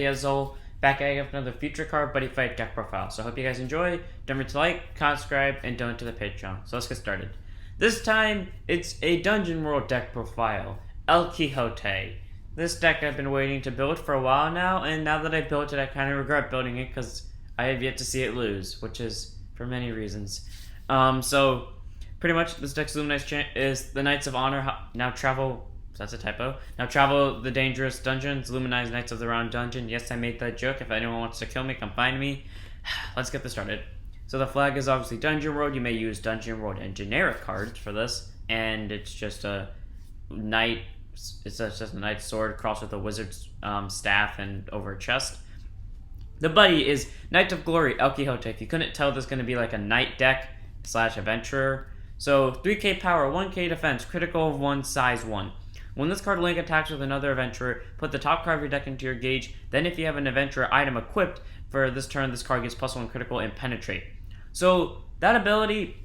Azul, back at you with another feature card Buddy Fight deck profile. So I hope you guys enjoy. Don't forget to like, subscribe, and donate to the Patreon. So let's get started. This time, it's a Dungeon World deck profile, El Quixote. This deck I've been waiting to build for a while now, and now that I built it, I kind of regret building it because I have yet to see it lose, which is for many reasons. So pretty much this deck's Luminized is the Knights of Honor now travel. That's a typo. Now travel the dangerous dungeons, Luminized Knights of the Round Dungeon. Yes, I made that joke. If anyone wants to kill me, come find me. Let's get this started. So the flag is obviously Dungeon World. You may use Dungeon World and generic cards for this, and it's just a knight. It's just a knight's sword crossed with a wizard's staff and over a chest. The buddy is Knight of Glory, El Quixote. If you couldn't tell, this is going to be like a knight deck / adventurer. So 3k power, 1k defense, critical of 1, size 1. When this card link attacks with another adventurer, put the top card of your deck into your gauge. Then if you have an adventurer item equipped for this turn, this card gets +1 critical and penetrate. So that ability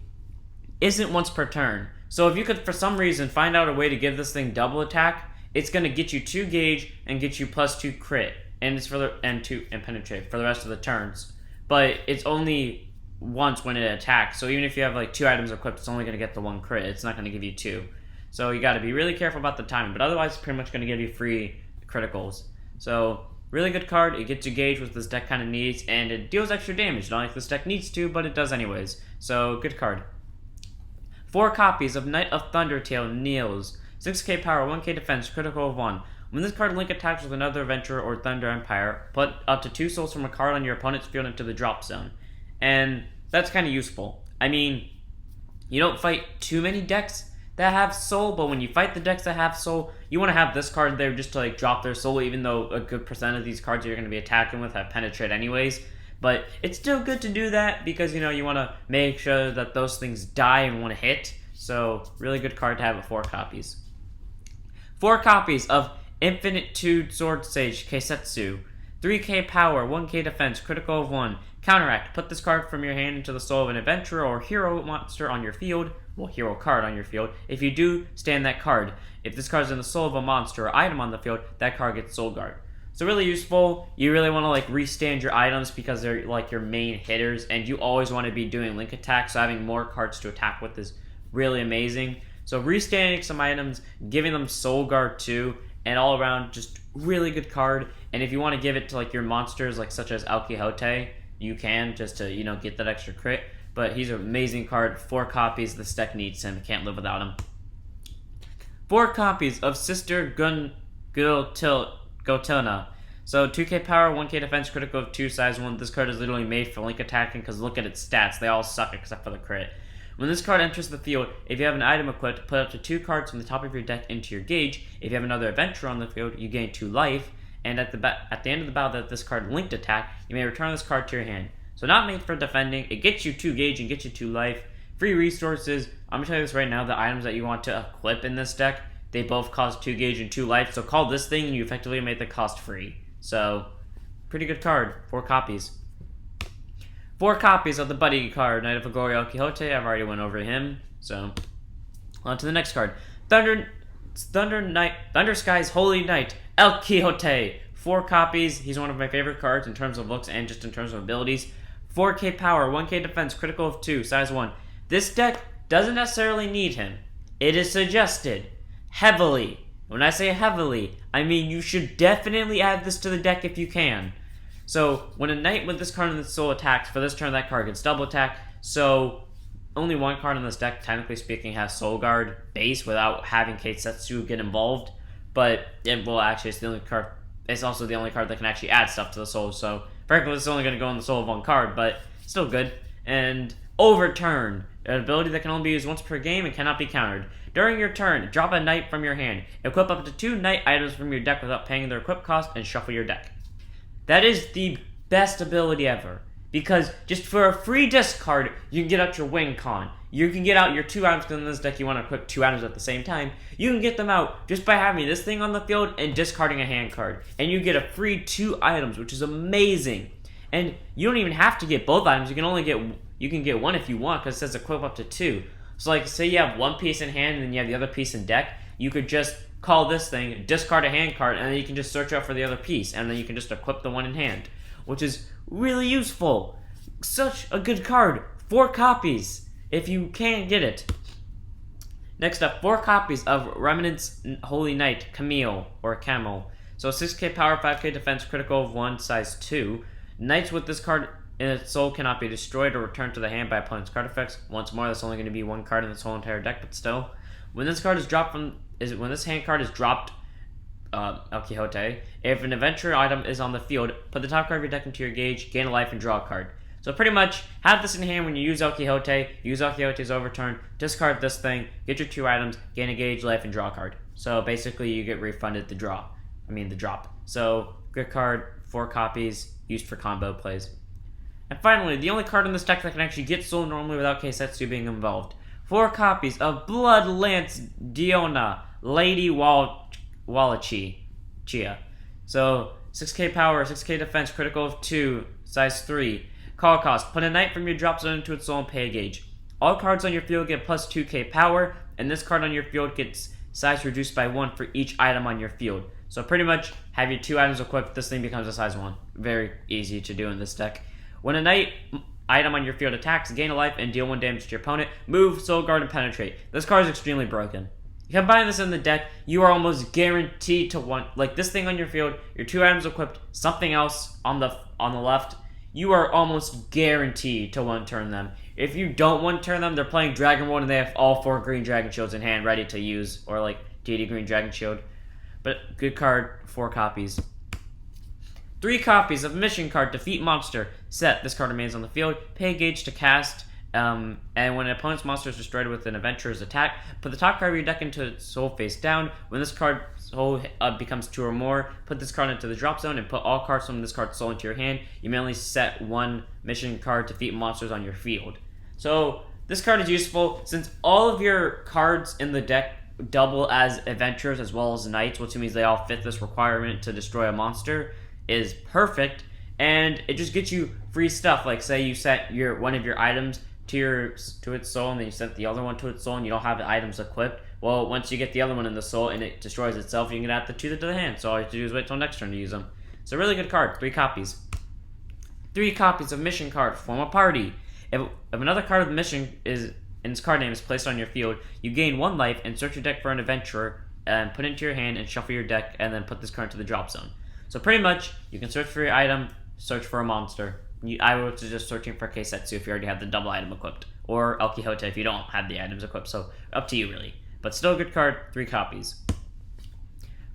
isn't once per turn. So if you could, for some reason, find out a way to give this thing double attack, it's going to get you 2 gauge and get you +2 crit. And it's for the and penetrate for the rest of the turns. But it's only once when it attacks. So even if you have like 2 items equipped, it's only going to get the 1 crit. It's not going to give you 2. So you got to be really careful about the timing, but otherwise it's pretty much going to give you free criticals. So really good card. It gets you gauge what this deck kind of needs, and it deals extra damage. Not like this deck needs to, but it does anyways. So good card. 4 copies of Knight of Thundertail Kneels. 6k power, 1k defense, critical of 1. When this card link attacks with another adventurer or Thunder Empire, put up to 2 souls from a card on your opponent's field into the drop zone. And that's kind of useful. I mean, you don't fight too many decks that have soul, but when you fight the decks that have soul, you want to have this card there just to like drop their soul, even though a good percent of these cards you're going to be attacking with have penetrate anyways. But it's still good to do that because, you know, you want to make sure that those things die in one hit. So really good card to have at 4 copies. 4 copies of Infinitude Sword Sage Keisetsu. 3k power, 1k defense, critical of 1. Counteract. Put this card from your hand into the soul of an adventurer or hero monster on your field. Well, hero card on your field. If you do, stand that card. If this card is in the soul of a monster or item on the field, that card gets soul guard. So really useful. You really want to like restand your items because they're like your main hitters, and you always want to be doing link attack, so having more cards to attack with is really amazing. So restanding some items, giving them soul guard too, and all around just really good card. And if you want to give it to like your monsters, like such as El Quixote, you can, just to, you know, get that extra crit. But he's an amazing card. 4 copies. This deck needs him. Can't live without him. 4 copies of Sister Gotilna. So 2k power, 1k defense, critical of 2, size 1. This card is literally made for link attacking because look at its stats. They all suck except for the crit. When this card enters the field, if you have an item equipped, put up to 2 cards from the top of your deck into your gauge. If you have another adventurer on the field, you gain 2 life. And at the end of the battle that this card linked attack, you may return this card to your hand. So not made for defending. It gets you 2 gauge and gets you 2 life. Free resources. I'm going to tell you this right now. The items that you want to equip in this deck, they both cost 2 gauge and 2 life. So call this thing and you effectively made the cost free. So pretty good card. 4 copies. 4 copies of the buddy card, Knight of Glory El Quixote. I've already went over him. So on to the next card. Thunder Sky's Holy Knight El Quixote. 4 copies. He's one of my favorite cards in terms of looks and just in terms of abilities. 4k power, 1k defense, critical of 2, size 1. This deck doesn't necessarily need him. It is suggested heavily. When I say heavily, I mean you should definitely add this to the deck if you can. So when a knight with this card in the soul attacks, for this turn that card gets double attack. So only 1 card in this deck, technically speaking, has soul guard base without having Keisetsu get involved. But actually it's the only card. It's also the only card that can actually add stuff to the soul. So frankly, this is only going to go in the soul of 1 card, but still good. And Overturn, an ability that can only be used once per game and cannot be countered. During your turn, drop a knight from your hand. Equip up to 2 knight items from your deck without paying their equip cost and shuffle your deck. That is the best ability ever. Because just for a free discard, you can get out your wing con. You can get out your 2 items, because in this deck you want to equip 2 items at the same time. You can get them out just by having this thing on the field and discarding a hand card. And you get a free 2 items, which is amazing. And you don't even have to get both items. You can get 1 if you want, because it says equip up to 2. So like, say you have 1 piece in hand and then you have the other piece in deck, you could just call this thing, discard a hand card, and then you can just search out for the other piece, and then you can just equip the one in hand, which is really useful. Such a good card. 4 copies, if you can't get it. Next up, 4 copies of Remnants Holy Knight, Camille, or Camel. So 6k power, 5k defense, critical of 1, size 2. Knights with this card in its soul cannot be destroyed or returned to the hand by opponent's card effects. Once more, that's only going to be 1 card in this whole entire deck, but still. When this card is dropped when this hand card is dropped, El Quixote, if an adventure item is on the field, put the top card of your deck into your gauge, gain a life, and draw a card. So pretty much, have this in hand when you use El Quixote, use El Quixote's overturn, discard this thing, get your 2 items, gain a gauge, life, and draw a card. So basically, you get refunded the drop. So, good card, 4 copies, used for combo plays. And finally, the only card in this deck that can actually get sold normally without Keisetsu being involved. 4 copies of Bloodlance Diona, Lady Wallachia. So, 6k power, 6k defense, critical of 2, size 3. Call cost, put a knight from your drop zone into its soul and pay a gauge. All cards on your field get plus 2k power, and this card on your field gets size reduced by 1 for each item on your field. So pretty much, have your 2 items equipped, this thing becomes a size 1. Very easy to do in this deck. When a knight item on your field attacks, gain a life and deal 1 damage to your opponent, move, soul guard, and penetrate. This card is extremely broken. You combine this in the deck, you are almost guaranteed to one, like this thing on your field, your 2 items equipped, something else on the left, you are almost guaranteed to one-turn them. If you don't one-turn them, they're playing Dragon World and they have all 4 green Dragon Shields in hand ready to use, or like Deity Green Dragon Shield. But good card, 4 copies. 3 copies of Mission Card, Defeat Monster. Set, this card remains on the field. Pay a gauge to cast, and when an opponent's monster is destroyed with an adventurer's attack, put the top card of your deck into its soul face down. When this card's soul becomes 2 or more, put this card into the drop zone and put all cards from this card's soul into your hand. You may only set 1 Mission Card, Defeat Monsters on your field. So, this card is useful since all of your cards in the deck double as adventurers as well as knights, which means they all fit this requirement to destroy a monster, is perfect, and it just gets you free stuff. Like say you set one of your items to its soul, and then you set the other one to its soul, and you don't have the items equipped. Well, once you get the other one in the soul and it destroys itself, you can add the 2 to the hand. So all you have to do is wait till next turn to use them. It's a really good card. 3 copies. 3 copies of Mission Card. Form a party. If another card of the mission in its card name is placed on your field, you gain 1 life and search your deck for an adventurer and put it into your hand and shuffle your deck and then put this card into the drop zone. So pretty much, you can search for your item, search for a monster. I would suggest searching for Keisetsu if you already have the double item equipped, or El Quixote if you don't have the items equipped, so up to you really. But still a good card, 3 copies.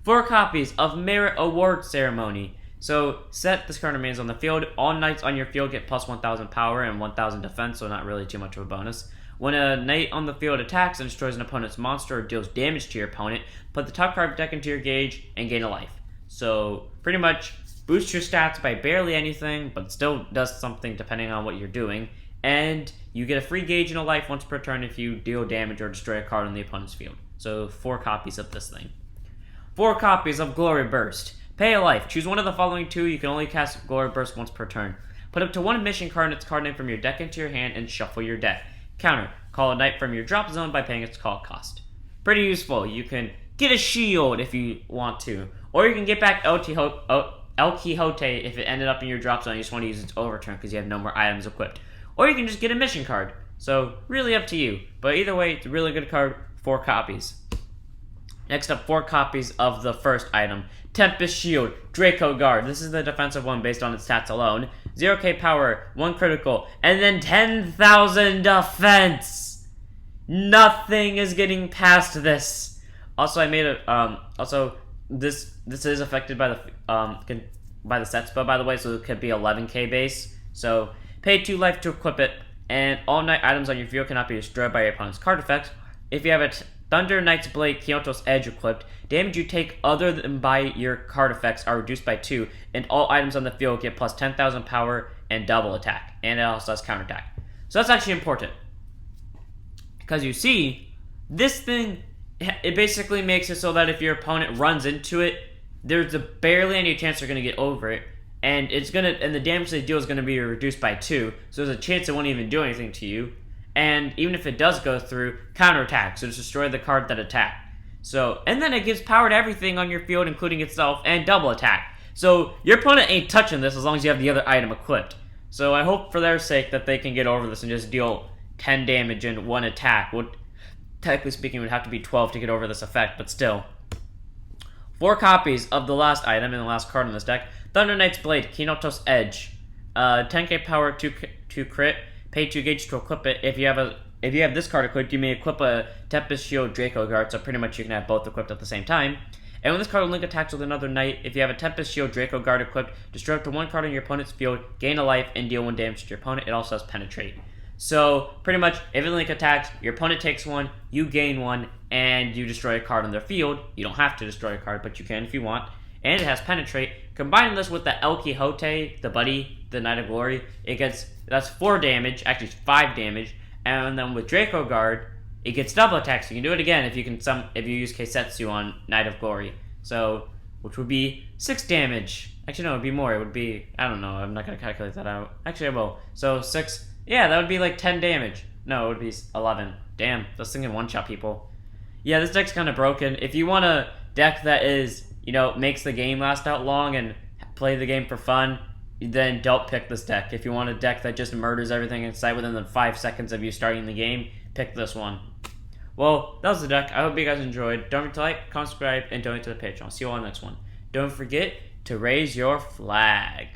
4 copies of Merit Award Ceremony. So, set, this card remains on the field. All knights on your field get plus 1,000 power and 1,000 defense, so not really too much of a bonus. When a knight on the field attacks and destroys an opponent's monster or deals damage to your opponent, put the top card of deck into your gauge and gain a life. So, pretty much, boost your stats by barely anything, but still does something depending on what you're doing. And you get a free gauge and a life once per turn if you deal damage or destroy a card on the opponent's field. So 4 copies of this thing. 4 copies of Glory Burst. Pay a life. Choose one of the following 2. You can only cast Glory Burst once per turn. Put up to 1 mission card and its card name from your deck into your hand and shuffle your deck. Counter. Call a knight from your drop zone by paying its call cost. Pretty useful. You can get a shield if you want to. Or you can get back El Quixote if it ended up in your drop zone. You just want to use its overturn because you have no more items equipped. Or you can just get a mission card. So, really up to you. But either way, it's a really good card. 4 copies. Next up, 4 copies of the first item. Tempest Shield, Draco Guard. This is the defensive one based on its stats alone. 0k power, 1 critical, and then 10,000 defense! Nothing is getting past this. Also, I made a, this is affected by the set spell, by the way, so it could be 11k base. So, pay 2 life to equip it, and all knight items on your field cannot be destroyed by your opponent's card effects. If you have a Thunder Knight's Blade Quixote's Edge equipped, damage you take other than by your card effects are reduced by 2, and all items on the field get plus 10,000 power and double attack, and it also has counterattack. So that's actually important. Because you see, this thing, it basically makes it so that if your opponent runs into it, there's barely any chance they're going to get over it, and the damage they deal is going to be reduced by 2, so there's a chance it won't even do anything to you. And even if it does go through, counterattack, so just destroy the card that attacked. So, and then it gives power to everything on your field, including itself, and double attack. So your opponent ain't touching this as long as you have the other item equipped. So I hope for their sake that they can get over this and just deal 10 damage in one attack. Would, technically speaking, would have to be 12 to get over this effect, but still. 4 copies of the last item and the last card in this deck. Thunder Knight's Blade, Kinoto's Edge. 10k power, 2 crit, pay 2 gauge to equip it. If you have this card equipped, you may equip a Tempest Shield Draco guard, so pretty much you can have both equipped at the same time. And when this card will link attacks with another knight, if you have a Tempest Shield Draco guard equipped, destroy up to 1 card on your opponent's field, gain a life, and deal 1 damage to your opponent. It also has Penetrate. So, pretty much, if it link attacks, your opponent takes 1, you gain 1, and you destroy a card on their field. You don't have to destroy a card, but you can if you want. And it has Penetrate. Combining this with the El Quixote, the buddy, the Knight of Glory, that's 4 damage, actually 5 damage. And then with Draco guard, it gets double attacks. You can do it again if you use Keisetsu on Knight of Glory. So, which would be 6 damage. Actually, no, it would be more. It would be, I don't know. I'm not going to calculate that out. Actually, I will. So, 6, yeah, that would be like 10 damage. No, it would be 11. Damn, this thing can one-shot people. Yeah, this deck's kind of broken. If you want a deck that is, makes the game last out long and play the game for fun, then don't pick this deck. If you want a deck that just murders everything in sight within the 5 seconds of you starting the game, pick this one. Well, that was the deck. I hope you guys enjoyed. Don't forget to like, comment, subscribe, and donate to the Patreon. See you all in the next one. Don't forget to raise your flag.